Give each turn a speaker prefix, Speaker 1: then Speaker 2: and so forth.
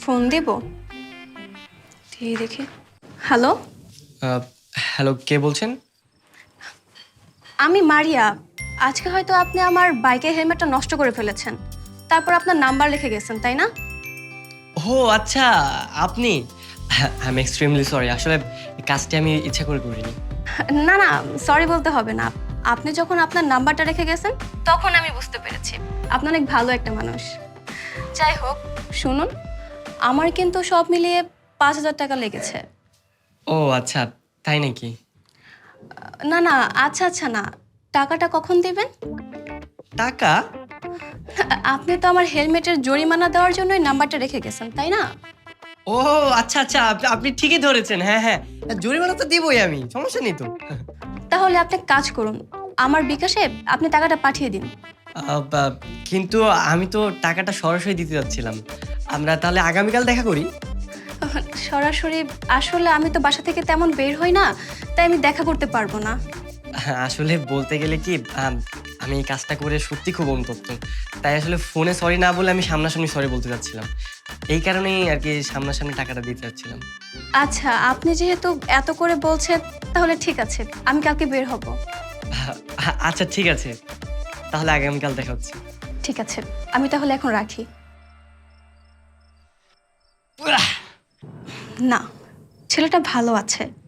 Speaker 1: Phone দেব, দিয়ে দেখি। Hello,
Speaker 2: hello, কে বলছেন?
Speaker 1: আমি মারিয়া। আজকে হয়তো আপনি আমার বাইকের হেলমেটটা নষ্ট করে ফেলেছেন, তারপর আপনার নাম্বার লিখে গেছেন, তাই না?
Speaker 2: ও আচ্ছা, আপনি। আই এম এক্সট্রিমলি সরি, আসলে এই কাজটি আমি ইচ্ছা করে করিনি।
Speaker 1: না না, সরি বলতে হবে না। আপনি যখন আপনার নাম্বারটা রেখে গেছেন তখন আমি বুঝতে পেরেছি আপনি অনেক ভালো একটা মানুষ। যাই হোক, শুনুন, আমার কিন্তু সব মিলিয়ে 5,000 টাকা লেগেছে।
Speaker 2: ও আচ্ছা, তাই নাকি?
Speaker 1: না না, আচ্ছা আচ্ছা না, টাকাটা কখন দিবেন?
Speaker 2: টাকা?
Speaker 1: আপনি তো আমার হেলমেটের জরিমানা দেওয়ার জন্যই নাম্বারটা রেখে গেছেন, তাই না?
Speaker 2: ও আচ্ছা আচ্ছা, আপনি ঠিকই ধরেছেন। হ্যাঁ হ্যাঁ, জরিমানা তো দিবই আমি, সমস্যা নেই তো।
Speaker 1: তাহলে আপনি এক কাজ করুন, আমার বিকাশে আপনি টাকাটা পাঠিয়ে দিন।
Speaker 2: কিন্তু আমি তো টাকাটা সরাসরি দিতে যাচ্ছিলাম। আমরা তাহলে আগামীকাল দেখা করি।
Speaker 1: সরাসরি? আসলে আমি তো বাসা থেকে তেমন বের হই না, তাই আমি দেখা করতে পারবো না।
Speaker 2: আসলে বলতে গেলে কি, আমি এই কাজটা করে সত্যি খুব অনুতপ্ত। তাই আসলে ফোনে সরি না বলে আমি সামনাসামনি সরি বলতে চাচ্ছিলাম। এই কারণেই আরকি সামনাসামনি টাকাটা দিতে চাচ্ছিলাম।
Speaker 1: আচ্ছা, আপনি যেহেতু এত করে বলছেন, তাহলে ঠিক আছে, আমি কালকে বের হব।
Speaker 2: আচ্ছা ঠিক আছে। তাহলে আগামীকাল দেখা হচ্ছে।
Speaker 1: ঠিক আছে, আমি তাহলে এখন রাখি। না, ছেলেটা ভালো আছে।